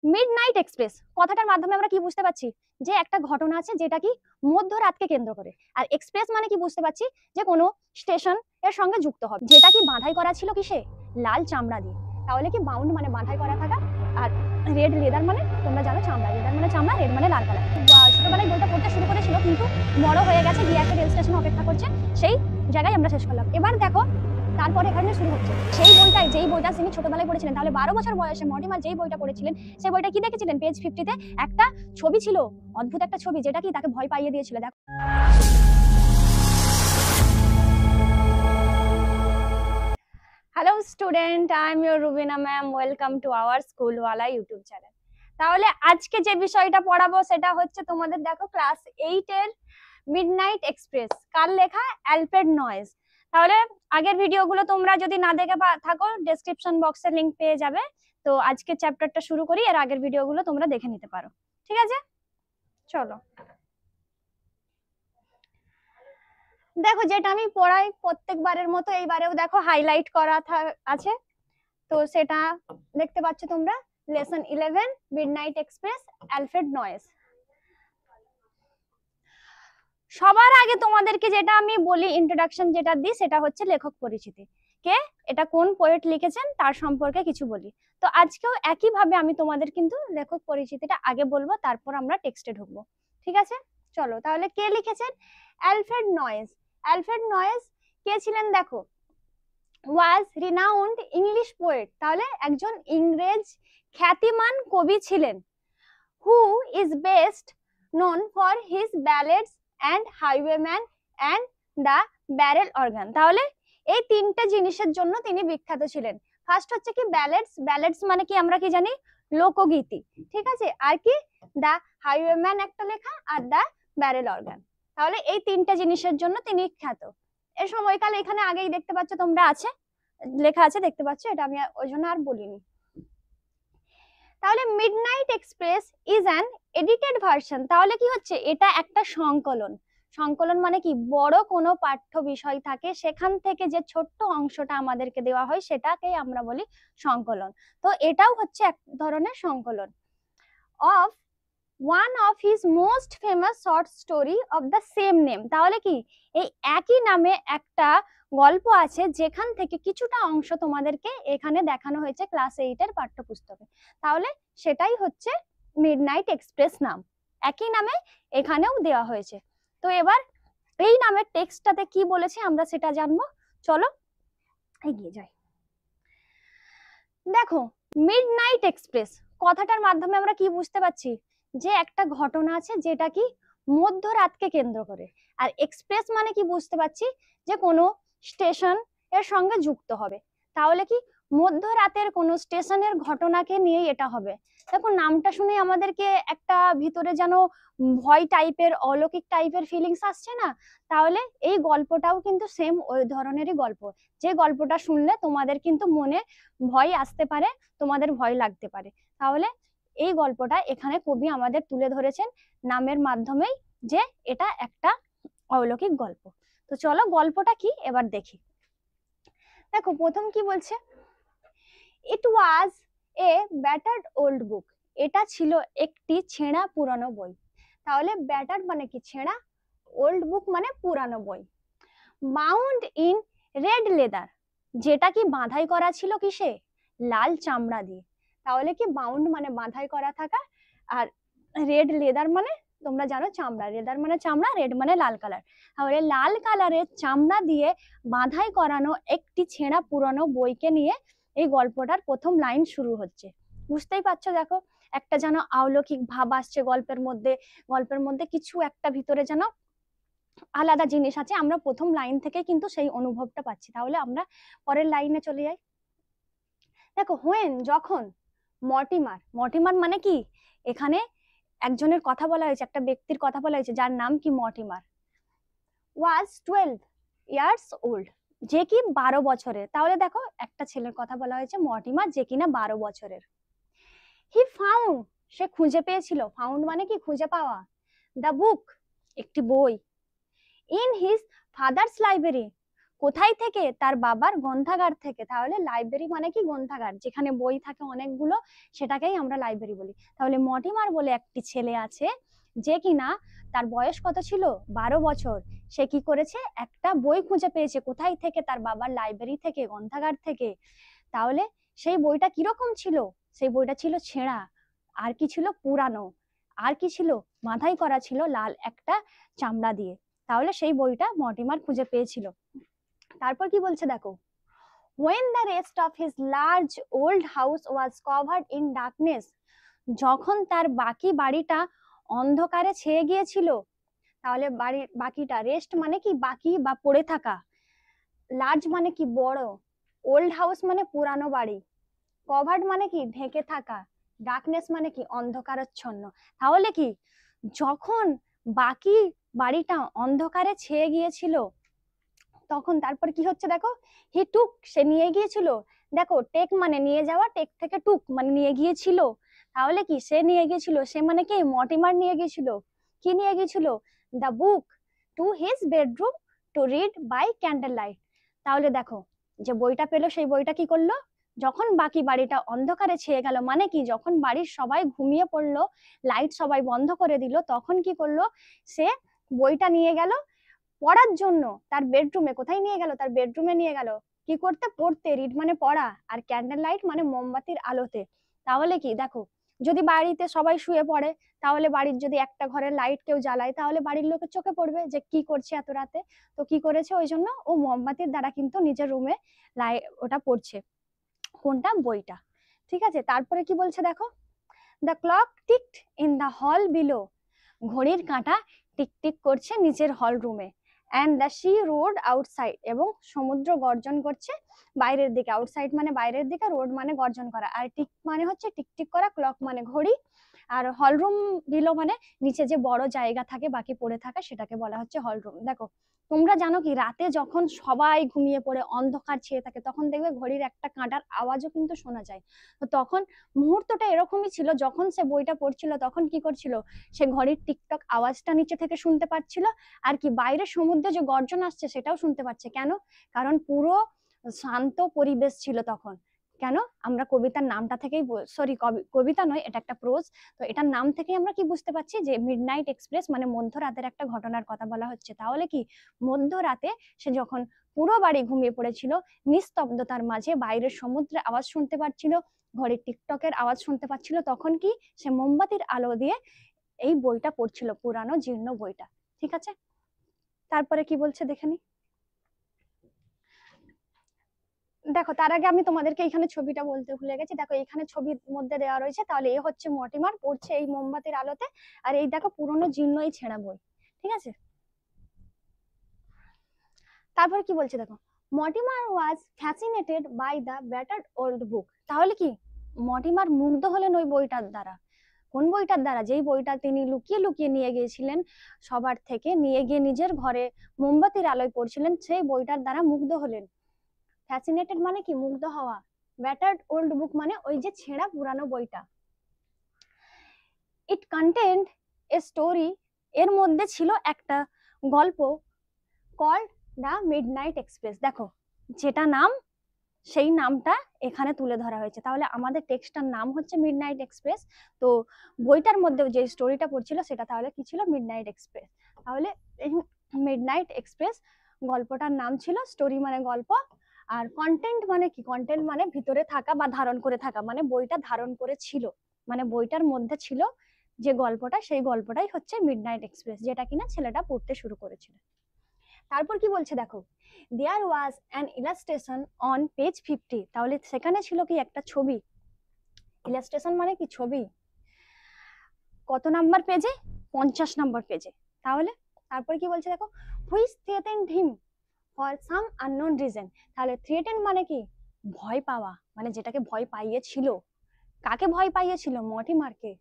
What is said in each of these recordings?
Midnight express কথাটার মাধ্যমে আমরা কি বুঝতে পারছি যে একটা ঘটনা আছে যেটা কি মধ্যরাতকে কেন্দ্র করে, আর এক্সপ্রেস মানে কি বুঝতে পারছি যে কোনো স্টেশন এর সঙ্গে যুক্ত হবে, যেটা কি বাঁধাই করা ছিল কিসে, লাল চামড়া দিয়ে। তাহলে কি বাউন্ড মানে বাঁধাই করা থাকা, আর রেড লেদার মানে তোমরা জানো চামড়া, লেদার মানে চামড়া, রেড মানে লাল কালার। ছোটবেলায় বইটা পড়তে শুরু করেছিল কিন্তু বড় হয়ে গেছে, গিয়ে একটা রেল স্টেশনে অপেক্ষা করছে, সেই জায়গায় আমরা শেষ করলাম। এবার দেখো তারপরে এখানে শুরু হচ্ছে সেই বইটাই, যেই বইটা তিনি ছোটবেলায় পড়েছিলেন। তাহলে 12 বছর বয়সে মর্টিমার যেই বইটা পড়েছিলেন সেই বইটা কি দেখেছিলেন, পেজ 50-তে একটা ছবি ছিল, অদ্ভুত একটা ছবি, যেটা কি তাকে ভয় পাইয়ে দিয়েছিল। দেখো, hello student, I am your Rubina ma'am, welcome to our স্কুলওয়ালা ইউটিউব চ্যানেল। তাহলে আজকে যে বিষয়টা পড়াবো সেটা হচ্ছে তোমাদের, দেখো, ক্লাস 8 এর মিডনাইট এক্সপ্রেস। কার লেখা? Alfred Noyes. তাহলে আগের ভিডিওগুলো তোমরা যদি না দেখে থাকো, ডেসক্রিপশন বক্সে লিংক পেয়ে যাবে। তো আজকে চ্যাপ্টারটা শুরু করি, এর আগের ভিডিওগুলো তোমরা দেখে নিতে পারো, ঠিক আছে? চলো, দেখো যেটা আমি পড়াই প্রত্যেকবারের মতো এইবারেও দেখো হাইলাইট করা আছে, তো সেটা দেখতে পাচ্ছ তোমরা। Lesson 11 midnight express, Alfred noise. সবার আগে তোমাদেরকে যেটা আমি বলি, ইন্ট্রোডাকশন যেটা দিই, সেটা হচ্ছে লেখক পরিচিতি। কে এটা, কোন পোয়েট লিখেছেন তার সম্পর্কে কিছু বলি। তো আজকেও একই ভাবে আমি তোমাদের কিন্তু লেখক পরিচিতিটা আগে বলবো, তারপর আমরা টেক্সটে ঢুকবো, ঠিক আছে? চলো তাহলে, কে লিখেছেন? Alfred noise. অ্যালফ্রেড নয়েস কে ছিলেন? দেখো, ওয়াজ রিনাউন্ড ইংলিশ পোয়েট, তাহলে একজন ইংরেজ খ্যাতিমান কবি ছিলেন। Who is best known for his ballads and highwayman and the barrel organ. তাহলে এই তিনটে জিনিসের জন্য তিনি বিখ্যাত ছিলেন। ফার্স্ট হচ্ছে কি ব্যালেডস, ব্যালেডস মানে কি আমরা কি জানি, লোকগীতি, ঠিক আছে? আর কি, দ্য হাইওয়েম্যান একটা লেখা, আর দ্য ব্যারেল অর্গান। তাহলে এই তিনটে জিনিসের জন্য তিনি খ্যাত। এর সময়কাল এখানে আগেই দেখতে পাচ্ছ তোমরা, আছে লেখা আছে, দেখতে পাচ্ছ, এটা আমি ওই জন্য আর বলিনি। তাহলে midnight express is an edited version, তাহলে কি হচ্ছে, এটা একটা সংকলন। সংকলন মানে কি, বড় কোনো পাঠ্য বিষয় থাকে, সেখান থেকে যে ছোট্ট অংশটা আমাদেরকে দেওয়া হয় সেটাকেই আমরা বলি সংকলন। তো এটাও হচ্ছে এক ধরনের সংকলন of one of his most famous short story of the same name. তাহলে কি, এই একই নামে একটা গল্প আছে, যেখান থেকে কিছুটা অংশ তোমাদেরকে এখানে দেখানো হয়েছে ক্লাস 8 এর পাঠ্যপুস্তকে। তাহলে সেটাই হচ্ছে মিডনাইট এক্সপ্রেস নাম, একই নামে এখানেও দেওয়া হয়েছে। তো এবার এই নামের টেক্সটটাতে কি বলেছে আমরা সেটা জানবো, চলো এগিয়ে যাই। দেখো, মিডনাইট এক্সপ্রেস কথাটার মাধ্যমে আমরা কি বুঝতে পারছি, যে একটা ঘটনা আছে যেটা কি মধ্যরাতকে কেন্দ্র করে, আর এক্সপ্রেস মানে কি বুঝতে পারছি যে কোনো স্টেশন এর সঙ্গে যুক্ত হবে। তাহলে কি মধ্যরাতের কোনো স্টেশনের ঘটনাকে নিয়েই এটা হবে। দেখো, নামটা শুনে আমাদেরকে একটা ভিতরে যেন ভয় টাইপের, অলৌকিক টাইপের ফিলিংস আসছে না? তাহলে এই গল্পটাও কিন্তু সেম ওই ধরনেরই গল্প, যে গল্পটা শুনলে তোমাদের কিন্তু মনে ভয় আসতে পারে, তোমাদের ভয় লাগতে পারে। তাহলে এই গল্পটা এখানে কবি আমাদের তুলে ধরেছেন নামের মাধ্যমেই, যে এটা একটা অলৌকিক গল্প। তো চলো গল্পটা কি এবার দেখি। দেখো প্রথম কি বলছে, ইট ওয়াজ এ ব্যাটার্ড ওল্ড বুক, এটা ছিল একটি ছেঁড়া পুরানো বই। তাহলে ব্যাটার্ড মানে কি, ছেঁড়া, ওল্ড বুক মানে পুরানো বই। বাউন্ড ইন রেড লেদার, যেটা কি বাঁধাই করা ছিল কিসে, লাল চামড়া দিয়ে। তাহলে কি বাউন্ড মানে বাঁধাই করা থাকা, আর রেড লেদার মানে তোমরা জানো চামড়া, লেদার মানে চামড়া, রেড মানে লাল কালার। তাহলে লাল কালারের চামড়া দিয়ে বাঁধাই করানো একটি ছেঁড়া পুরানো বইকে নিয়ে এই গল্পটার প্রথম লাইন শুরু হচ্ছে। বুঝতেই পারছো, দেখো একটা যেন অলৌকিক ভাব আসছে গল্পের মধ্যে, গল্পের মধ্যে কিছু একটা ভিতরে যেন আলাদা জিনিস আছে, আমরা প্রথম লাইন থেকে কিন্তু সেই অনুভবটা পাচ্ছি। তাহলে আমরা পরের লাইনে চলে যাই। দেখো, হোয়েন যখন, মর্টিমার, মর্টিমার মানে কি, এখানে একজনের কথা বলা হয়েছে, একটা ব্যক্তির কথা বলা হয়েছে যার নাম কি মর্টিমার, ওয়াজ 12 ইয়ার্স ওল্ড, যে কি 12 বছরের। তাহলে দেখো একটা ছেলের কথা বলা হয়েছে মর্টিমার, যে কিনা 12 বছরের। হি ফাউন্ড, সে খুঁজে পেয়েছিল, ফাউন্ড মানে কি খুঁজে পাওয়া, দ্য বুক একটি বই, ইন হিজ ফাদার্স লাইব্রেরি, কোথায় থেকে? তার বাবার গ্রন্থাগার থেকে। তাহলে লাইব্রেরি মানে কি? গ্রন্থাগার, যেখানে বই থাকে অনেকগুলো, সেটাকেই আমরা লাইব্রেরি বলি। তাহলে মর্টিমার বলে একটি ছেলে আছে, যে কিনা তার বয়স কত ছিল? 12 বছর। সে কি করেছে? একটা বই খুঁজে পেয়েছে। কোথায় থেকে? তার বাবার লাইব্রেরি থেকে, গ্রন্থাগার থেকে। তাহলে সেই বইটা কিরকম ছিল? সেই বইটা ছিল ছেঁড়া। আর কি ছিল? পুরানো। আর কি ছিল? মাথায় করা ছিল লাল একটা চামড়া দিয়ে। তাহলে সেই বইটা মর্টিমার খুঁজে পেয়েছিল। তারপর কি বলছে দেখো, when the rest of his large old house was covered in darkness, যখন তার বাকি বাড়িটা অন্ধকারে ছেয়ে গিয়েছিল। তাহলে বাড়ির বাকিটা, রেস্ট মানে কি? বাকি বা পড়ে থাকা, লার্জ মানে কি? বড়, ওল্ড হাউস মানে পুরানো বাড়ি, কভার্ড মানে কি? ঢেকে থাকা, ডার্কনেস মানে কি? অন্ধকারাচ্ছন্ন। তাহলে কি, যখন বাকি বাড়িটা অন্ধকারে ছেয়ে গিয়েছিল, তখন তারপর কি হচ্ছে দেখো, হি টুক, সে নিয়ে গিয়েছিল। দেখো, টেক মানে নিয়ে যাওয়া, টেক থেকে টুক মানে নিয়ে গিয়েছিল। তাহলে কি, সে নিয়ে গিয়েছিল, সে মানে কি? মর্টিমার নিয়ে গিয়েছিল। কি নিয়ে গিয়েছিল? The book to his bedroom to read by candlelight. তাহলে দেখো, যে বইটা পেলো, সেই বইটা কি করলো? যখন বাকি বাড়িটা অন্ধকারে ছেয়ে গেল, মানে কি? যখন বাড়ির সবাই ঘুমিয়ে পড়লো, লাইট সবাই বন্ধ করে দিল, তখন কি করলো? সে বইটা নিয়ে গেল পড়ার জন্য তার বেডরুমে। কোথায় নিয়ে গেল? তার বেডরুমে নিয়ে গেল। কি করতে? পড়তে। রিড মানে পড়া, আর ক্যান্ডেল লাইট মানে মোমবাতির আলোতে। তাহলে কি দেখো, যদি বাড়িতে সবাই শুয়ে পড়ে, তাহলে বাড়ির যদি একটা ঘরের লাইট কেউ জ্বালায়, তাহলে বাড়ির লোকের চোখে পড়বে যে কি করছে এত রাতে। তো কি করেছে? ওই জন্য ও মোমবাতির দ্বারা কিন্তু নিজের রুমে ওটা পড়ছে। কোনটা? বইটা। ঠিক আছে, তারপরে কি বলছে দেখো, the clock ticked in the hall below, ঘড়ির কাঁটা টিকটিক করছে নিচের হল রুমে। And the sea roared outside, এবং সমুদ্র গর্জন করছে বাইরের দিকে। আউটসাইড মানে বাইরের দিকে, রোড মানে গর্জন করা, আর টিক মানে হচ্ছে টিকটিক করা, ক্লক মানে ঘড়ি, আর হলরুম বিলো মানে নিচে যে বড় জায়গা থাকে বাকি পড়ে থাকে, সেটাকে বলা হচ্ছে হলরুম। দেখো, তোমরা জানো কি, রাতে যখন সবাই ঘুমিয়ে পড়ে, অন্ধকার ছেয়ে থাকে, তখন দেখবে ঘড়ির একটা কাঁটার আওয়াজও কিন্তু শোনা যায়। তো তখন মুহূর্তটা এরকমই ছিল, যখন সে বইটা পড়ছিল, তখন কি করছিল? সে ঘড়ির টিকটক আওয়াজটা নিচে থেকে শুনতে পাচ্ছিল, আর কি বাইরে সমুদ্রে যে গর্জন আসছে সেটাও শুনতে পাচ্ছে। কেন? কারণ পুরো শান্ত পরিবেশ ছিল তখন। কেন? আমরা কবিতার নামটা থেকেই, সরি, কবিতা নয়, এটা একটা প্রোজ। তো এটার নাম থেকেই আমরা কি বুঝতে পারছি, যে মিডনাইট এক্সপ্রেস মানে মধ্যরাতের একটা ঘটনার কথা বলা হচ্ছে। তাহলে কি, মধ্যরাতে সে যখন পুরো বাড়ি ঘুমিয়ে পড়েছিল, নিস্তব্ধতার মাঝে বাইরের সমুদ্রের আওয়াজ শুনতে পাচ্ছিল, ঘড়ির টিকটকের আওয়াজ শুনতে পাচ্ছিল, তখন কি সে মোমবাতির আলো দিয়ে এই বইটা পড়ছিল, পুরানো জীর্ণ বইটা। ঠিক আছে, তারপরে কি বলছে দেখে নি। দেখো, তার আগে আমি তোমাদেরকে এখানে ছবিটা বলতে ভুলে গেছি। দেখো, এখানে ছবির মধ্যে দেওয়া রয়েছে। তাহলে এ হচ্ছে মর্টিমার, পড়ছে এই মোমবাতির আলোতে, আর এই দেখো পুরনো জীর্ণ এই ছেঁড়া বই। ঠিক আছে, তারপর কি বলছে দেখো, Mortimer was fascinated by the battered old book. তাহলে কি, মর্টিমার মুগ্ধ হলেন ওই বইটার দ্বারা। কোন বইটার দ্বারা? যেই বইটা তিনি লুকিয়ে লুকিয়ে নিয়ে গিয়েছিলেন সবার থেকে, নিয়ে গিয়ে নিজের ঘরে মোমবাতির আলোয় পড়ছিলেন, সেই বইটার দ্বারা মুগ্ধ হলেন। ফ্যাসিনেটেড মানে কি? মুগ্ধ হওয়া। ব্যাটার্ড ওল্ড বুক মানে ওই যে ছেঁড়া পুরানো বইটা। ইট কন্টেন্ড এ স্টোরি, এর মধ্যে ছিল একটা গল্প, কল্ড দ্য মিডনাইট এক্সপ্রেস। দেখো, যেটা নাম, সেই নামটা এখানে তুলে ধরা হয়েছে। তাহলে আমাদের টেক্সটটার নাম হচ্ছে মিডনাইট এক্সপ্রেস। তো বইটার মধ্যে যে স্টোরিটা পড়ছিল সেটা তাহলে কি ছিল? Midnight express. তাহলে এই মিডনাইট এক্সপ্রেস গল্পটার নাম ছিল, স্টোরি মানে গল্প, আর কন্টেন্ট মানে কি? কন্টেন্ট মানে ভিতরে থাকা বা ধারণ করে থাকা, মানে বইটা ধারণ করে ছিল, মানে বইটার মধ্যে ছিল যে গল্পটা, সেই গল্পটাই হচ্ছে মিডনাইট এক্সপ্রেস, যেটা কিনা ছেলেটা পড়তে শুরু করেছিল। তারপর কি বলছে দেখো, there was an illustration on page 50। তাহলে সেখানে ছিল কি? একটা ছবি। ইলাস্ট্রেশন মানে কি? ছবি। কত নাম্বার পেজে? 50 নাম্বার পেজে। তাহলে তারপর কি বলছে দেখো, which threatened him for some unknown reason. তাহলে থ্রেটেন্ড মানে কি? ভয় পাওয়া, মানে যেটাকে ভয় পাইয়েছিল। কাকে ভয় পাইয়েছিল? মর্টিমারকে।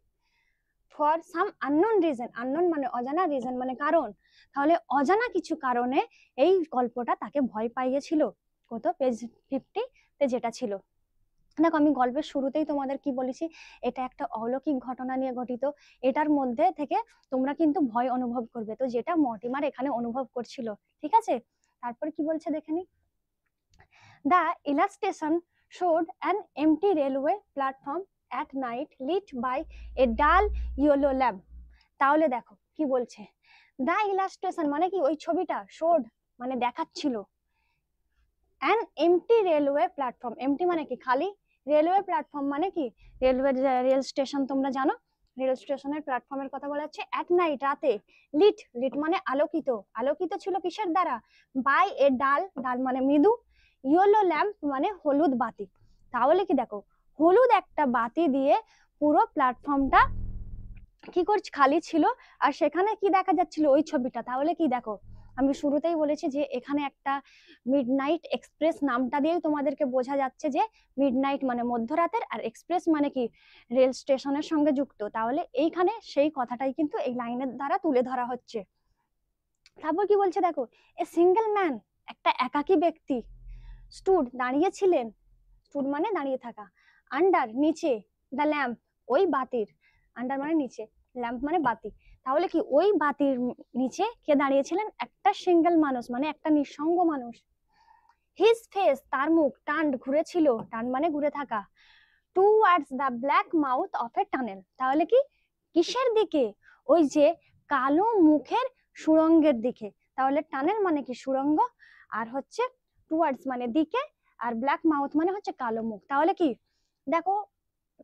For some unknown reason, unknown মানে অজানা, রিজন মানে কারণ। তাহলে অজানা কিছু কারণে এই গল্পটা তাকে ভয় পাইয়েছিল। কত? পেজ 50 তে যেটা ছিল। দেখো, আমি গল্পের শুরুতেই তোমাদের কি বলেছি, এটা একটা অলৌকিক ঘটনা নিয়ে গঠিত। এটার মধ্যে থেকে তোমরা কিন্তু ভয় অনুভব করবে, তো যেটা মর্টিমার এখানে অনুভব করছিল। ঠিক আছে, তারপর কি বলছে দেখে নি, the illustration showed an empty railway platform at night lit by a dull yellow lamp। তাহলে দেখো কি বলছে, দ্য ইলাস্ট্রেশন মানে কি ওই ছবিটা, showed মানে দেখাচ্ছিল, an empty railway platform, empty মানে কি খালি, রেলওয়ে প্ল্যাটফর্ম মানে কি রেলওয়ে, রেল স্টেশন তোমরা জানো, রেল স্টেশনের প্ল্যাটফর্মের কথা বলা হচ্ছে, অ্যাট নাইট রাতে, লিট, লিট মানে আলোকিত, আলোকিত ছিল কিসের দ্বারা, বাই এ ডাল, ডাল মানে মৃদু, ইয়েলো ল্যাম্প মানে হলুদ বাতি। তাহলে কি দেখো হলুদ একটা বাতি দিয়ে পুরো প্ল্যাটফর্মটা কি করছে খালি ছিল, আর সেখানে কি দেখা যাচ্ছিল ওই ছবিটা। তাহলে কি দেখো আমি শুরুতেই বলেছি যে এখানে একটা মিডনাইট এক্সপ্রেস নামটা দিয়ে তোমাদেরকে বোঝা যাচ্ছে যে মিডনাইট মানে মধ্যরাতের, আর এক্সপ্রেস মানে কি রেল স্টেশনের সঙ্গে যুক্ত। তাহলে এইখানে সেই কথাটাই কিন্তু এই লাইনের দ্বারা তুলে ধরা হচ্ছে। তারপর কি বলছে দেখো, এ সিঙ্গেল ম্যান, একটা একাকী ব্যক্তি, স্টুড দাঁড়িয়েছিলেন, স্টুড মানে দাঁড়িয়ে থাকা, আন্ডার নিচে, দ্য ল্যাম্প ওই বাতির, আন্ডার মানে নিচে, ল্যাম্প মানে বাতি। তাহলে কি ওই বাতির নিচে কে দাঁড়িয়েছিলেন, একটা সিঙ্গেল মানুষ মানে একটা নিঃসঙ্গ মানুষ। হিজ ফেস তার মুখ, টার্নড ঘুরেছিল, টার্ন মানে ঘুরে থাকা, towards the black mouth of a tunnel. তাহলে কি কিসের দিকে, ওই যে কালো মুখের সুড়ঙ্গের দিকে। তাহলে টানেল মানে কি সুড়ঙ্গ, আর হচ্ছে টুয়ার্ডস মানে দিকে, আর ব্ল্যাক মাউথ মানে হচ্ছে কালো মুখ। তাহলে কি দেখো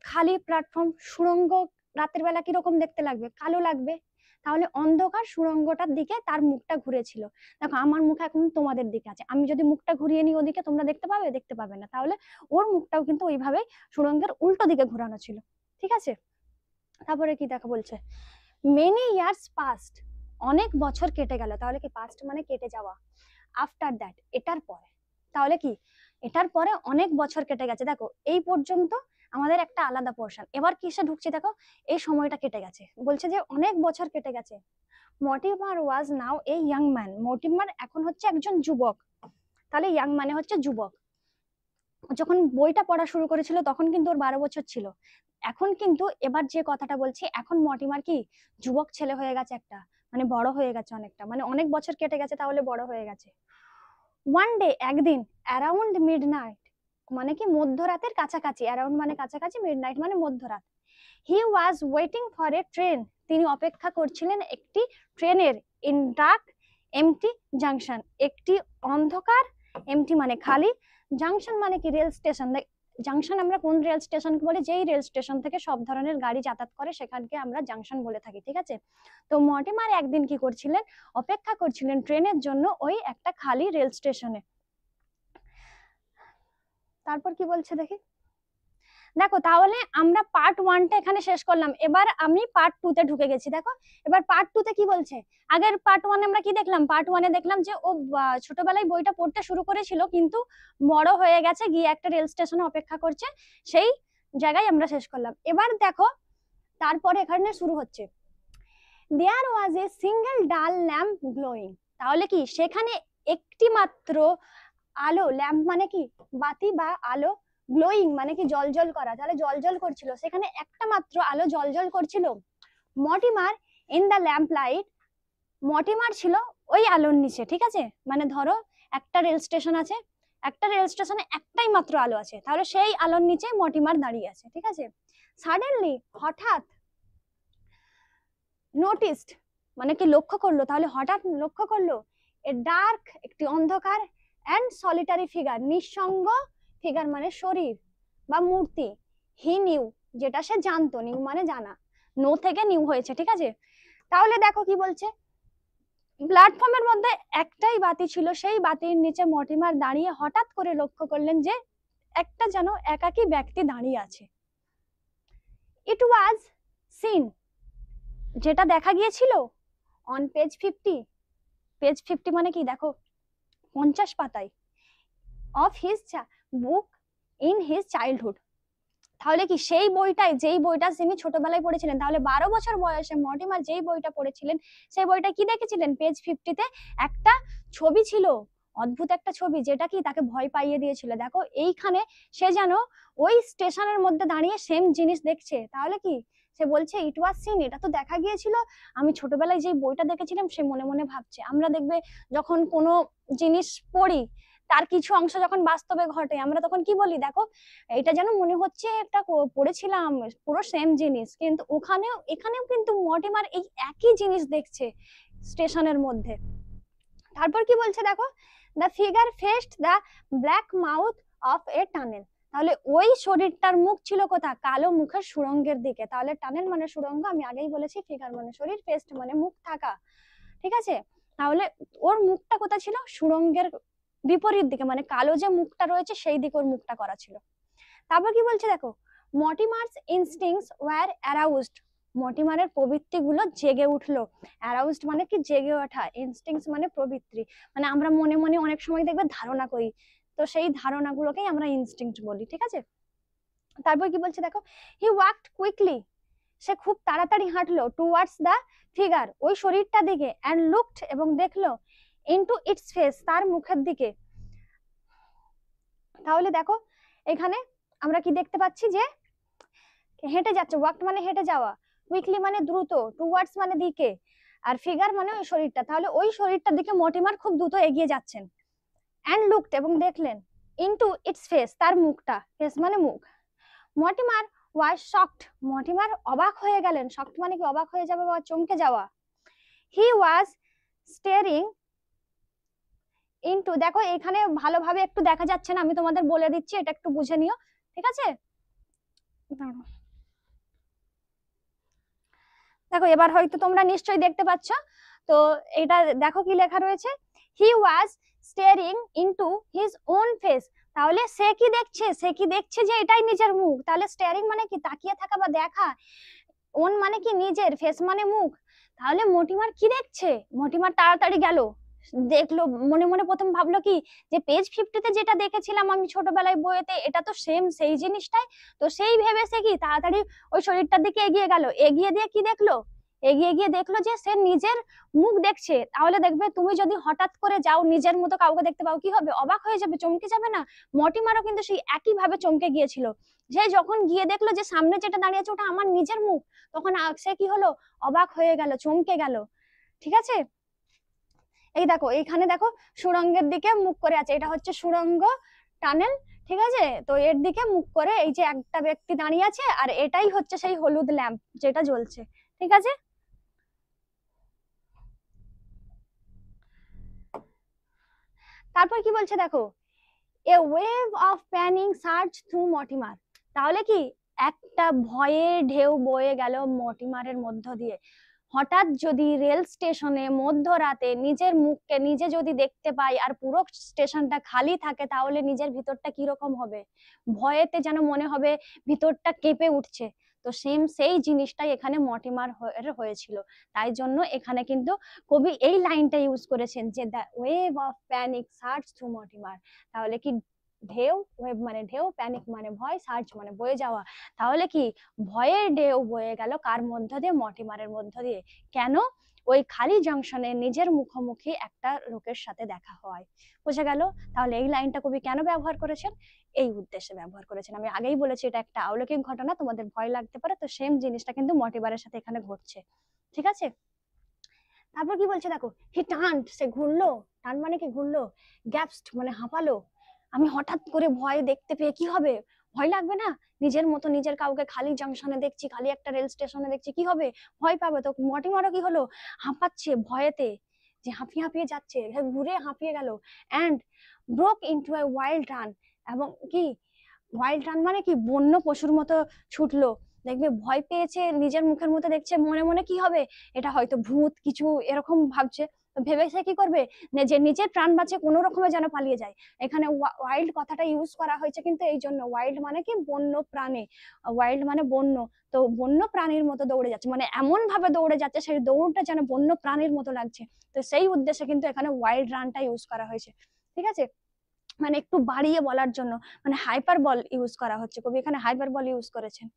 খালি প্ল্যাটফর্ম, সুড়ঙ্গ রাতের বেলা কিরকম দেখতে লাগবে, কালো লাগবে। তাহলে অন্ধকার সুড়ঙ্গটার দিকে তার মুখটা ঘুরেছিল। দেখো আমার মুখ এখন তোমাদের দিকে আছে, আমি যদি মুখটা ঘুরিয়ে নিই ওদিকে তোমরা দেখতে পাবে, দেখতে পাবে না। তাহলে ওর মুখটাও কিন্তু ওইভাবেই সুড়ঙ্গের উল্টো দিকে ঘোরানো ছিল, ঠিক আছে। তারপরে কি দেখা বলছে, মেনি ইয়ার্স পাস্ট, অনেক বছর কেটে গেল। তাহলে কি পাস্ট মানে কেটে যাওয়া, আফটার দ্যাট এটার পরে। তাহলে কি এটার পরে অনেক বছর কেটে গেছে। দেখো এই পর্যন্ত আমাদের একটা আলাদা পোর্শন, এবার কিসে ঢুকছে দেখো, এই সময়টা কেটে গেছে, বলছে যে অনেক বছর কেটে গেছে। Mortimer was now a young man, Mortimer এখন হচ্ছে একজন যুবক। তাহলে ইয়াং মানে হচ্ছে যুবক। যখন বইটা পড়া শুরু করেছিল তখন কিন্তু ওর 12 বছর ছিল। এখন কিন্তু এবার যে কথাটা বলছি, এখন মর্টিমার কি যুবক ছেলে হয়ে গেছে একটা, মানে বড় হয়ে গেছে অনেকটা, মানে অনেক বছর কেটে গেছে তাহলে বড় হয়ে গেছে। ওয়ান ডে একদিন, অ্যারাউন্ড মিডনাইট মানে কি মধ্যরাতের কাছাকাছি, অ্যারাউন্ড মানে কাছাকাছি, মিডনাইট মানে মধ্যরাত। He was waiting for a train, তিনি অপেক্ষা করছিলেন একটি ট্রেনের, ইন ডার্ক এমটি জাংশন, একটি অন্ধকার, এমটি মানে খালি, জাংশন মানে কি রেল স্টেশন। জাংশন আমরা কোন রেল স্টেশনকে বলি, যেই রেল স্টেশন থেকে সব ধরনের গাড়ি যাতায়াত করে সেখানকে আমরা জাংশন বলে থাকি, ঠিক আছে। তো মর্টিমার একদিন কি করছিলেন, অপেক্ষা করছিলেন ট্রেনের জন্য ওই একটা খালি রেল স্টেশনে। তারপর কি বলছে দেখি, দেখো তাহলে আমরা পার্ট 1টা এখানে শেষ করলাম, এবার আমি পার্ট 2তে ঢুকে গেছি। দেখো এবার পার্ট 2তে কি বলছে, আগের পার্ট 1 আমরা কি দেখলাম, পার্ট 1 এ দেখলাম যে ও ছোটবেলায় বইটা পড়তে শুরু করেছিল কিন্তু বড় হয়ে গেছে, গিয়ে একটা রেল স্টেশনে অপেক্ষা করছে, সেই জায়গায় আমরা শেষ করলাম। এবার দেখো তারপরে এখানে শুরু হচ্ছে, দেয়ার ওয়াজ এ সিঙ্গেল ডাল ল্যাম্প গ্লোয়িং। তাহলে কি সেখানে একটি মাত্র আলো, ল্যাম্প মানে কি বাতি বা আলো, গ্লোয়িং মানে কি জলজল করা, তাহলে জলজল করছিল, সেখানে একটা মাত্র আলো জলজল করছিল। Mortimer in the lamp light, Mortimer ছিল ওই আলোর নিচে, ঠিক আছে। মানে ধরো একটা রেল স্টেশন আছে, একটা রেল স্টেশনে একটাই মাত্র আলো আছে, তাহলে সেই আলোর নিচে মর্টিমার দাঁড়িয়ে আছে, ঠিক আছে। সাডেনলি হঠাৎ, নোটিসড মানে কি লক্ষ্য করলো, তাহলে হঠাৎ লক্ষ্য করলো, এ ডার্ক একটি অন্ধকার, এন্ড সলিটারি ফিগার নিঃসঙ্গ, ফিগার মানে শরীর বা মূর্তি, হি নিউ যেটা সে জানতো, নিউ মানে জানা, নো থেকে নিউ হয়েছে, ঠিক আছে। তাহলে দেখো কি বলছে, প্ল্যাটফর্মের মধ্যে একটাই বাতি ছিল, সেই বাতির নিচে মর্টিমার দাঁড়িয়ে হঠাৎ করে লক্ষ্য করলেন যে একটা যেন একাকী ব্যক্তি দাঁড়িয়ে আছে। ইট ওয়াজ সিন, যেটা দেখা গিয়েছিল, অন পেজ 50, পেজ 50 মানে কি দেখো 50 পাতায়, of his book in his childhood. তাহলে কি সেই বইটাই, যেই বইটা তিনি ছোটবেলায় পড়েছিলেন, তাহলে 12 বছর বয়সে মর্টিমার যেই বইটা পড়েছিলেন সেই বইটা কি দেখেছিলেন, পেজ 50তে একটা ছবি ছিল, অদ্ভুত একটা ছবি, যেটা কি তাকে ভয় পাইয়ে দিয়েছিল। দেখো এইখানে সে যেন ওই স্টেশনের মধ্যে দাঁড়িয়ে সেম জিনিস দেখছে, তাহলে কি সে বলছে ইট ওয়াজ সিন, এটা তো দেখা গিয়েছিল, আমি ছোটবেলায় যে বইটা দেখেছিলাম সে মনে মনে ভাবছে। আমরা দেখবে যখন কোনো জিনিস পড়ি তার কিছু অংশ যখন বাস্তবে ঘটে আমরা তখন কি বলি, দেখো এটা যেন মনে হচ্ছে একটা পড়েছিলাম, পুরো সেম জিনিস। কিন্তু এখানেও কিন্তু মর্টিমার এই একই জিনিস দেখছে স্টেশনের মধ্যে। তারপর কি বলছে দেখো, the figure faced the black mouth of a tunnel. তাহলে ওই শরীরটার মুখ ছিল কোথায়, কালো মুখের সুড়ঙ্গের দিকে। তাহলে টানেল মানে সুড়ঙ্গ, আমি আগেই বলেছি, ফিগার মানে শরীর, ফেসড মানে মুখ থাকা, ঠিক আছে। তাহলে ওর মুখটা কোথায় ছিল, সুড়ঙ্গের বিপরীত দিকে, মানে কালো যে মুখটা রয়েছে সেই দিকে ওর মুখটা করা ছিল। তারপর কি বলছে দেখো, মর্টিমার্স ইনস্টিংস ওয়্যার অ্যারাউজড। মর্টিমারের প্রবৃত্তি গুলো জেগে উঠলো। অ্যারাউজড মানে কি, জেগে ওঠা, ইনস্টিংস মানে প্রবৃত্তি, মানে আমরা মনে মনে অনেক সময় দেখবে ধারণা করি, তো সেই ধারণাগুলোকেই আমরা ইনস্টিংক্ট বলি, ঠিক আছে। তারপর কি বলছে দেখো, হি ওয়াকড কুইকলি, সে খুব তাড়াতাড়ি হাঁটলো, টুয়ার্ডস দ্য ফিগার, ওই শরীরটা দিকে, অ্যান্ড লুকড এবং দেখলো, ইনটু ইটস ফেস, তার মুখের দিকে। তাহলে দেখো এখানে আমরা কি দেখতে পাচ্ছি, যে হেঁটে যাচ্ছে, ওয়াকড মানে হেঁটে যাওয়া, কুইকলি মানে দ্রুত, টুয়ার্ডস মানে দিকে, আর ফিগার মানে ওই শরীরটা। তাহলে ওই শরীরটার দিকে মর্টিমার খুব দ্রুত এগিয়ে যাচ্ছেন। অ্যান্ড লুকড এবং দেখলেন, ইনটু ইটস ফেস, তার মুখটা, ফেস মানে মুখ। মর্টিমার ওয়াজ শকড, মর্টিমার অবাক হয়ে গেলেন, শকড মানে কি অবাক হয়ে যাওয়া বা চমকে যাওয়া। হি ওয়াজ স্টেয়ারিং ইনটু, দেখো এখানে ভালোভাবে একটু দেখা যাচ্ছে না, আমি তোমাদের বলে দিচ্ছি, এটা একটু বুঝে নিও, ঠিক আছে। দেখো এবার হয়তো তোমরা নিশ্চয়ই দেখতে পাচ্ছ, তো এটা দেখো কি লেখা রয়েছে, he was staring into his own face. তাহলে সে কি দেখছে, সে কি দেখছে যে এটাই নিজের মুখ। তাহলে স্টেয়ারিং মানে কি, তাকিয়ে থাকা বা দেখা, ওন মানে কি নিজের, ফেস মানে মুখ। তাহলে মর্টিমার কি দেখছে, মর্টিমার তাড়াতাড়ি গেল, দেখলো, মনে মনে প্রথম ভাবলো কি, যে পেজ 50-তে যেটা দেখেছিলাম আমি ছোটবেলায় বইয়েতে, এটা তো সেম সেই জিনিসটাই। তো সেই ভেবে সে কি তাড়াতাড়ি ওই শরীরটার দিকে এগিয়ে গেল, এগিয়ে দিয়ে কি দেখলো, এগিয়ে গিয়ে দেখলো যে সে নিজের মুখ দেখছে। তাহলে দেখবে তুমি যদি হঠাৎ করে যাও নিজের মতো কাউকে দেখতে পাও, কি হবে, অবাক হয়ে যাবে, চমকে যাবে না। মর্টিমারও কিন্তু সেই একই ভাবে চমকে গিয়েছিল, যে যখন গিয়ে দেখলো যে সামনে যেটা দাঁড়িয়ে আছে ওটা আমার নিজের মুখ, তখন সে কি হলো, অবাক হয়ে গেল, চমকে গেল, ঠিক আছে। এই দেখো এখানে দেখো সুড়ঙ্গের দিকে মুখ করে আছে, এটা হচ্ছে সুড়ঙ্গ, টানেল, ঠিক আছে। তো এর দিকে মুখ করে এই যে একটা ব্যক্তি দাঁড়িয়ে আছে, আর এটাই হচ্ছে সেই হলুদ ল্যাম্প যেটা জ্বলছে, ঠিক আছে। তারপর কি বলছে দেখো, এ wave of panic search through Mortimer. তাহলে কি একটা ভয়ের ঢেউ বয়ে গেল মর্টিমারের মধ্য দিয়ে। হঠাৎ যদি রেল স্টেশনে মধ্যরাতে নিজের মুখকে নিজে যদি দেখতে পাই আর পুরো স্টেশনটা খালি থাকে, তাহলে নিজের ভিতরটা কিরকম হবে, ভয়েতে যেন মনে হবে ভিতরটা কেঁপে উঠছে। তো সেই জিনিসটাই এখানে মর্টিমার হয়েছিল। তাই জন্য এখানে কিন্তু কবি এই লাইনটা ইউজ করেছেন, যে the wave of panic search through Mortimer. তাহলে কি ঢেউ, ওয়েভ মানে ঢেউ, প্যানিক মানে ভয়, সার্চ মানে বয়ে যাওয়া। তাহলে কি ভয়ের ঢেউ বয়ে গেল কার মধ্য দিয়ে, মর্টিমারের মধ্য দিয়ে। কেন, ওই খালি জংশনে নিজের মুখোমুখি একটা লোকের সাথে দেখা হয়, বোঝা গেল। তাহলে এই লাইনটা কবি কেন ব্যবহার করেছেন, এই উদ্দেশ্যে ব্যবহার করেছেন। আমি আগেই বলেছি এটা একটা অলৌকিক ঘটনা, তোমাদের ভয় লাগতে পারে, তো সেম জিনিসটা কিন্তু মর্টিমারের সাথে এখানে ঘটছে, ঠিক আছে। তারপর কি বলছে দেখো, হি টার্নড, সে ঘুরলো, টার্ন মানে কি ঘুরলো, গ্যাপসড মানে হাঁপালো। আমি হঠাৎ করে ভয় দেখতে পেয়ে কি হবে, ভয় লাগবে না, নিজের মতো নিজের কাউকে খালি জংশনে দেখছি, খালি একটা রেল স্টেশনে দেখছি, কি হবে, ভয় পাবে। তো মর্টিমারও কি হলো, হাঁপাচ্ছে ভয়েতে, যে হাঁপিয়ে হাঁপিয়ে যাচ্ছে, ঘুরে হাঁপিয়ে গেল, and broke into a wild run, এবং কি ওয়াইল্ড রান মানে কি, বন্য পশুর মতো ছুটলো। দেখবে ভয় পেয়েছে, নিজের মুখের মতো দেখছে, মনে মনে কি হবে, এটা হয়তো ভূত কিছু এরকম ভাবছে। ভেবে সে কি করবে, যে নিজের প্রাণ বাঁচে কোনো রকমে যেন পালিয়ে যায়। এখানে ওয়াইল্ড কথাটা ইউজ করা হয়েছে কিন্তু এই জন্য, ওয়াইল্ড মানে কি বন্য প্রাণী, ওয়াইল্ড মানে বন্য, তো বন্য প্রাণীর মতো দৌড়ে যাচ্ছে, মানে এমন ভাবে দৌড়ে যাচ্ছে সেই দৌড়টা যেন বন্য প্রাণীর মতো লাগছে। তো সেই উদ্দেশ্যে কিন্তু এখানে ওয়াইল্ড রানটা ইউজ করা হয়েছে, ঠিক আছে, মানে একটু বাড়িয়ে বলার জন্য, মানে হাইপার বল ইউজ করা হচ্ছে, কবি এখানে হাইপার বল ইউজ করেছেন।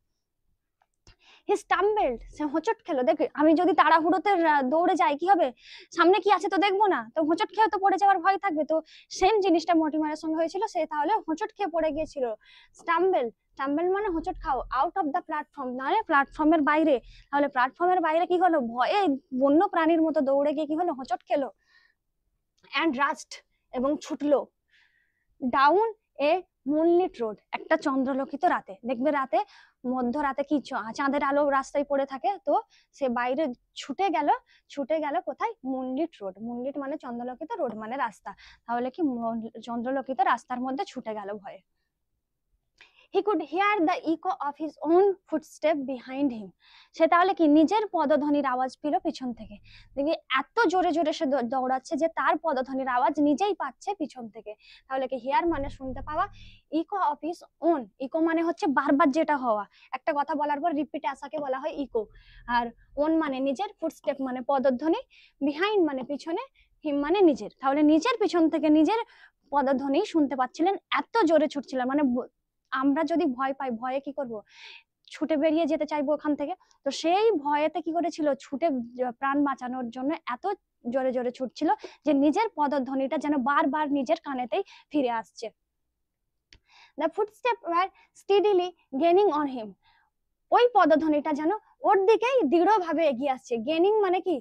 হি স্টাম্বলড, সে হোঁচট খেলো। দেখ আমি যদি তাড়াহুড়োতে দৌড়ে যাই কি হবে, সামনে কি আছে তো দেখবো না, তো হোঁচট খেয়ে তো পড়ে যাওয়ার ভয় থাকবে। তো সেম জিনিসটা মর্টিমারের সঙ্গে হয়েছিল, সে তাহলে হোঁচট খেয়ে পড়ে গিয়েছিল। স্টাম্বল স্টাম্বল মানে হোঁচট খাও, আউট অফ দ্য প্ল্যাটফর্ম মানে প্ল্যাটফর্মের বাইরে, তাহলে প্ল্যাটফর্মের বাইরে কি হলো, ভয়ে বন্য প্রাণীর মতো দৌড়ে গিয়ে কি হলো, হোঁচট খেলো। অ্যান্ড রাস্ট এবং ছুটলো, ডাউন এ মুনলিট রোড, একটা চন্দ্রলোকিত রাতে, দেখবে রাতে মধ্যরাতে কি চাঁদের আলো রাস্তায় পড়ে থাকে, তো সে বাইরে ছুটে গেল কোথায়, মুনলিট রোড, মুনলিট মানে চন্দ্রলোকিত, রোড মানে রাস্তা, তাহলে কি চন্দ্রলোকিত রাস্তার মধ্যে ছুটে গেল ভয়ে। he could hear the echo of his own footstep behind him, সে তাহলে কি নিজের পদধ্বনির আওয়াজ পেল পিছন থেকে, দেখি এত জোরে জোরে সে দৌড়াচ্ছে যে তার পদধ্বনির আওয়াজ নিজেই পাচ্ছে পিছন থেকে, তাহলে কি হিয়ার মানে শুনতে পাওয়া, echo of his own, echo মানে হচ্ছে বারবার যেটা হওয়া, একটা কথা বলার পর রিপিট আসাকে বলা হয় ইকো, আর ওন মানে নিজের, ফুটস্টেপ মানে পদধ্বনি, বিহাইন্ড মানে পিছনে, হিম মানে নিজের, তাহলে নিজের পিছন থেকে নিজের পদধ্বনি শুনতে পাচ্ছিলেন, এত জোরে ছুটছিলেন, মানে আমরা যদি ভয় পাই, ভয়ে কি করব, ছুটে বেরিয়ে যেতে চাইবো ওখান থেকে, তো সেই ভয়েতে কি করেছিল, ছুটে প্রাণ বাঁচানোর জন্য এত জোরে জোরে ছুটছিল যে নিজের পদধ্বনিটা যেন বারবার নিজের কানেতেই ফিরে আসছে। The footsteps were steadily gaining on him, ওই পদধ্বনিটা যেন ওর দিকেই দৃঢ়ভাবে এগিয়ে আসছে, গেনিং মানে কি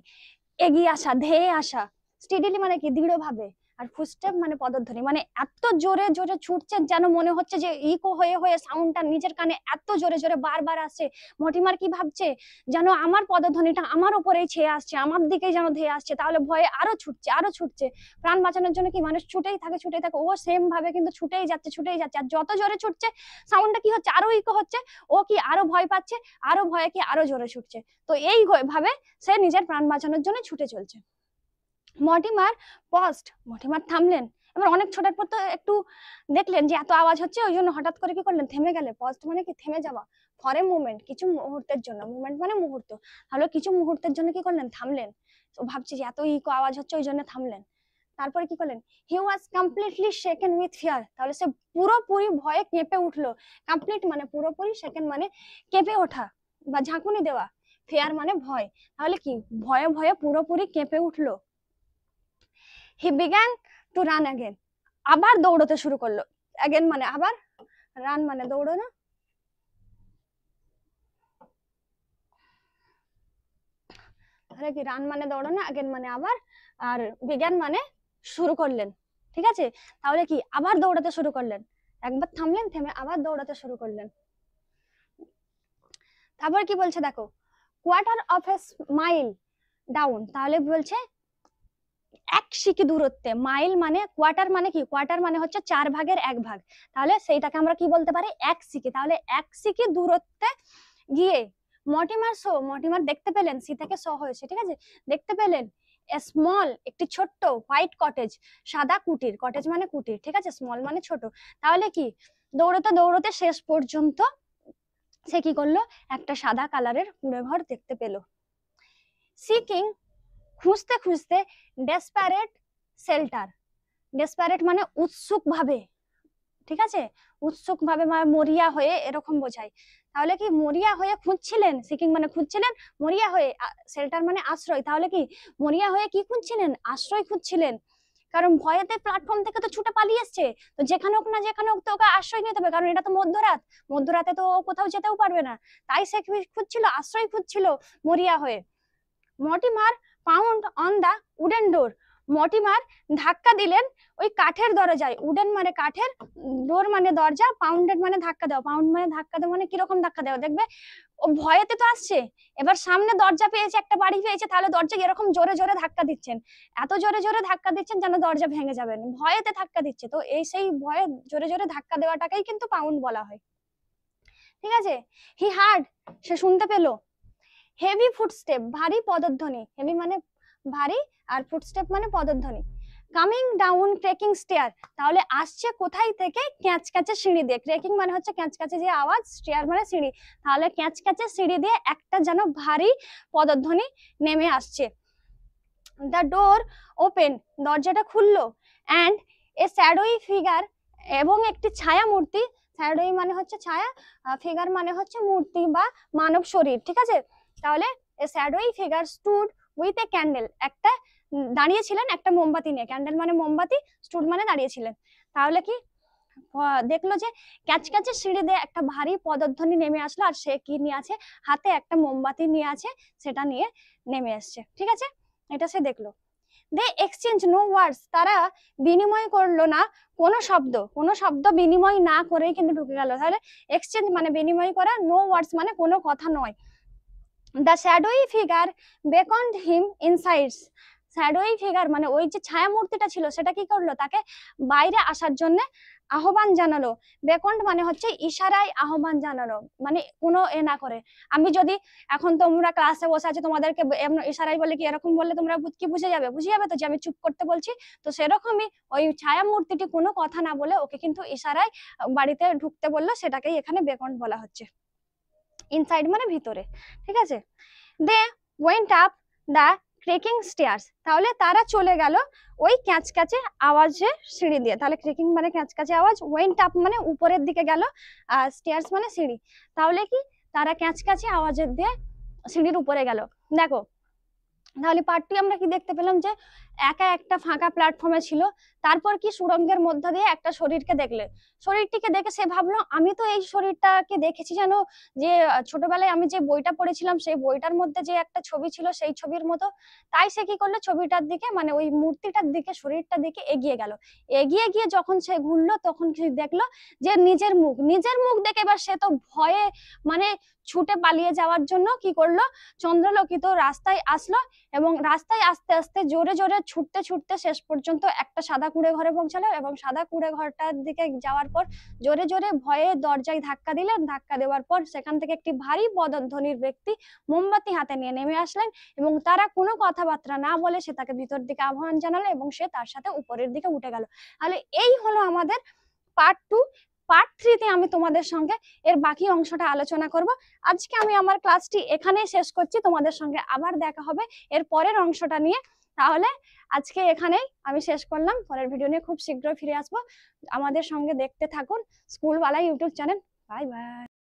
এগিয়ে আসা, ধেয়ে আসা, স্টেডিলি মানে কি দৃঢ়ভাবে, আর ফুটস্টেপ মানে পদধ্বনি, মানে এত জোরে জোরে ছুটছে যেন মনে হচ্ছে যে ইকো হয়ে হয়ে সাউন্ডটা নিজের কানে এত জোরে জোরে বারবার আসছে। মটিমার কি ভাবছে, যেন আমার পদধ্বনিটা আমার উপরেই ছেয়ে আসছে, আমার দিকেই যেন ধেয়ে আসছে, তাহলে ভয়ে আরো ছুটছে, প্রাণ বাঁচানোর জন্য কি মানুষ ছুটেই থাকে, ও সেম ভাবে কিন্তু ছুটেই যাচ্ছে, আর যত জোরে ছুটছে সাউন্ডটা কি হচ্ছে, আরো ইকো হচ্ছে, ও কি আরো ভয় পাচ্ছে, আরো ভয়ে কি আরো জোরে ছুটছে, তো এই ভাবে সে নিজের প্রাণ বাঁচানোর জন্য ছুটে চলছে। মর্টিমার পজড, মর্টিমার থামলেন, এবার অনেক ছোটার পর তো একটু দেখলেন যে এত আওয়াজ হচ্ছে, ওই জন্য হঠাৎ করে কি করলেন, থেমে গেলে, পজড মানে কি থেমে যাওয়া, ফর এ মোমেন্ট কিছু মুহূর্তের জন্য, মুভমেন্ট মানে মুহূর্ত, তাহলে কিছু মুহূর্তের জন্য কি করলেন, থামলেন, তো ভাবছি যে এত ইকো আওয়াজ হচ্ছে ওই জন্য থামলেন, তারপরে কি করলেন, he was completely shaken with fear, তাহলে সে পুরোপুরি ভয়ে কেঁপে উঠলো, কমপ্লিট মানে পুরোপুরি, সেকেন্ড মানে কেঁপে ওঠা বা ঝাঁকুনি দেওয়া, ফিয়ার মানে ভয়, তাহলে কি ভয়ে ভয়ে পুরোপুরি কেঁপে উঠলো। he began to run again, আবার দৌড়তে শুরু করলো, again মানে আবার, রান মানে দৌড়ো না, তাহলে কি রান মানে দৌড়ো না, again মানে আবার, আর began মানে শুরু করলেন, ঠিক আছে, তাহলে কি আবার দৌড়াতে শুরু করলেন, একবার থামলেন, থেমে আবার দৌড়াতে শুরু করলেন। তারপর কি বলছে দেখো, quarter of A mile down, তাহলে বলছে এক সিকি দূরত্বে, মাইল মানে কোয়ার্টার মানে কি, কোয়ার্টার মানে হচ্ছে 4 ভাগের 1 ভাগ, তাহলে সেইটাকে আমরা কি বলতে পারি, এক সিকি, তাহলে এক সিকি দূরত্বে গিয়ে মর্টিমার দেখতে পেলেন, সি থেকে স হয়েছে, ঠিক আছে, দেখতে পেলেন স্মল একটি ছোট্ট হোয়াইট কটেজ, সাদা কুটির, কটেজ মানে কুটির, ঠিক আছে, স্মল মানে ছোট, তাহলে কি দৌড়তে দৌড়তে শেষ পর্যন্ত সে কি করলো, একটা সাদা কালারের কুঁড়ে ঘর দেখতে পেল। সিকিং খুঁজতে খুঁজতে, ডেসপারেট শেল্টার, ডেসপারেট মানে উৎসুক ভাবে, ঠিক আছে, উৎসুক ভাবে মরিয়া হয়ে এরকম বোঝায়, তাহলে কি মরিয়া হয়ে খুঁজছিলেন, সিকিং মানে খুঁজছিলেন, মরিয়া হয়ে, শেল্টার মানে আশ্রয়, তাহলে কি মরিয়া হয়ে কি খুঁজছিলেন, আশ্রয় খুঁজছিলেন, কারণ ভয়েতে প্ল্যাটফর্ম থেকে তো ছুটে পালিয়ে এসছে, তো যেখানে হোক না যেখানে হোক তো ওকে আশ্রয় নিতে হবে, কারণ এটা তো মধ্যরাতে তো কোথাও যেতেও পারবে না, তাই সে খুঁজছিল, আশ্রয় খুঁজছিল মরিয়া হয়ে। Mortimer pound on the wooden door, Mortimer ধাক্কা দিলেন ওই কাঠের দরজায়, উডেন মানে কাঠের, ডোর মানে দরজা, পাউন্ডেড মানে ধাক্কা দেওয়া, পাউন্ড মানে ধাক্কা দেওয়া, মানে কিরকম ধাক্কা দেওয়া, দেখবে ও ভয়েতে তো আসছে, এবার সামনে দরজা পেয়েছে, একটা বাড়ি পেয়েছে, তাহলে দরজা এরকম জোরে জোরে ধাক্কা দিচ্ছেন, এত জোরে জোরে ধাক্কা দিচ্ছেন যেন দরজা ভেঙে যাবেন, ভয়েতে ধাক্কা দিচ্ছে, তো এই সেই ভয়ে জোরে জোরে ধাক্কা দেওয়াটাকেই কিন্তু পাউন্ড বলা হয়, ঠিক আছে। হি হার্ড, সে শুনতে পেলো, হেভি ফুটস্টেপ, ভারী পদধ্বনি, হেভি মানে ভারী, আর ফুটস্টেপ মানে পদধ্বনি, কামিং ডাউন ক্রেকিং স্টেয়ার, তাহলে আসছে কোথায় থেকে, ক্যাঁচক্যাঁচে সিঁড়ি দিয়ে, ক্রেকিং মানে হচ্ছে ক্যাঁচক্যাঁচে যে আওয়াজ, স্টেয়ার মানে সিঁড়ি, তাহলে ক্যাঁচক্যাঁচে সিঁড়ি দিয়ে একটা যেন ভারী পদধ্বনি নেমে আসছে। দ্য ডোর ওপেন, দরজাটা খুললো, অ্যান্ড এ শ্যাডোই ফিগার, এবং একটি ছায়া মূর্তি, শ্যাডোই মানে হচ্ছে ছায়া, ফিগার মানে হচ্ছে মূর্তি বা মানব শরীর, ঠিক আছে, তাহলে a shadowy figure stood with a candle, একটা দাঁড়িয়েছিলেন একটা মোমবাতি নিয়ে, ক্যান্ডেল মানে মোমবাতি, স্টুড মানে দাঁড়িয়েছিলেন, তাহলে কি দেখলো যে ক্যাচক্যাচে সিঁড়ি দিয়ে একটা ভারী পদধ্বনি নেমে আসলো, আর সে কি নিয়ে আছে, হাতে একটা মোমবাতি নিয়ে আছে, সেটা নিয়ে নেমে আসছে। ঠিক আছে, এটা সে দেখলো। দে এক্সচেঞ্জ নো ওয়ার্ডস, তারা বিনিময় করলো না কোনো শব্দ বিনিময় না করেই কিন্তু ঢুকে গেল। তাহলে এক্সচেঞ্জ মানে বিনিময় করা, নো ওয়ার্ডস মানে কোনো কথা নয়। The shadowy figure beckoned him inside, shadowy figure মানে ওই যে ছায়া মূর্তিটা ছিল সেটা কি করলো, তাকে বাইরে আসার জন্য আহ্বান জানালো। বেকন্ড মানে হচ্ছে ইশারায় আহ্বান জানালো, মানে কোনো এ না করে। আমি যদি এখন তোমরা ক্লাসে বসে আছো, তোমাদেরকে ইশারায় বলে কি এরকম বললে তোমরা কি বুঝে যাবে তো যে আমি চুপ করতে বলছি। তো সেরকমই ওই ছায়া মূর্তিটি কোনো কথা না বলে ওকে কিন্তু ইশারায় বাড়িতে ঢুকতে বললো, সেটাকেই এখানে বেকন্ড বলা হচ্ছে। ইনসাইড মানে ভিতরে। ঠিক আছে, they went up the creaking stairs, তাহলে তারা চলে গেল ওই ক্যাচক্যাচে আওয়াজে সিঁড়ি দিয়ে। তাহলে ক্রেকিং মানে ক্যাচক্যাচে আওয়াজ, ওয়েন্ট আপ মানে উপরের দিকে গেল, আর স্টেয়ার্স মানে সিঁড়ি। তাহলে কি তারা ক্যাচক্যাচে আওয়াজের দিয়ে সিঁড়ির উপরে গেল। দেখো তাহলে পার্টটি আমরা কি দেখতে পেলাম যে একা একটা ফাঁকা প্ল্যাটফর্মে ছিল, তারপর কি সুড়ঙ্গের মধ্য দিয়ে একটা শরীরকে দেখলে, শরীরটিকে দেখে সে ভাবলো আমি তো এই শরীরটাকে দেখেছি, জানো যে ছোটবেলায় আমি যে বইটা পড়েছিলাম সেই বইটার মধ্যে যে একটা ছবি ছিল সেই ছবির মতো। তাই সে কি করলো, ছবিটার দিকে মানে ওই মূর্তিটার দিকে শরীরটার দিকে এগিয়ে গেল। এগিয়ে গিয়ে যখন সে ঘুরলো তখন কি দেখলো যে নিজের মুখ দেখে এবার সে তো ভয়ে মানে ছুটে পালিয়ে যাওয়ার জন্য কি করলো, চন্দ্রলোকিত রাস্তায় আসলো, এবং রাস্তায় আস্তে আস্তে জোরে জোরে ছুটতে ছুটতে শেষ পর্যন্ত একটা সাদা কুঁড়ে ঘরে পৌঁছালো, এবং সাদা কুঁড়ে ঘরটার দিকে যাওয়ার পর জোরে জোরে ভয়ে দরজায় ধাক্কা দিলেন। ধাক্কা দেওয়ার পর সেখান থেকে একটি ভারী পদধ্বনির ব্যক্তি মোমবাতি হাতে নিয়ে নেমে আসলেন, এবং তারা কোনো কথাবার্তা না বলে সে তাকে ভিতর দিকে আহ্বান জানালো, এবং সে তার সাথে উপরের দিকে উঠে গেল। তাহলে এই হলো আমাদের পার্ট 2। পার্ট 3 তে আমি তোমাদের সঙ্গে এর বাকি অংশটা আলোচনা করব। আজকে আমি আমার ক্লাসটি এখানেই শেষ করছি, তোমাদের সঙ্গে আবার দেখা হবে এর পরের অংশটা নিয়ে। তাহলে আজকে এখানেই আমি শেষ করলাম, পরের ভিডিও নিয়ে খুব শীঘ্রই ফিরে আসবো। আমাদের সঙ্গে দেখতে থাকুন স্কুলওয়ালা ইউটিউব চ্যানেল। Bye bye.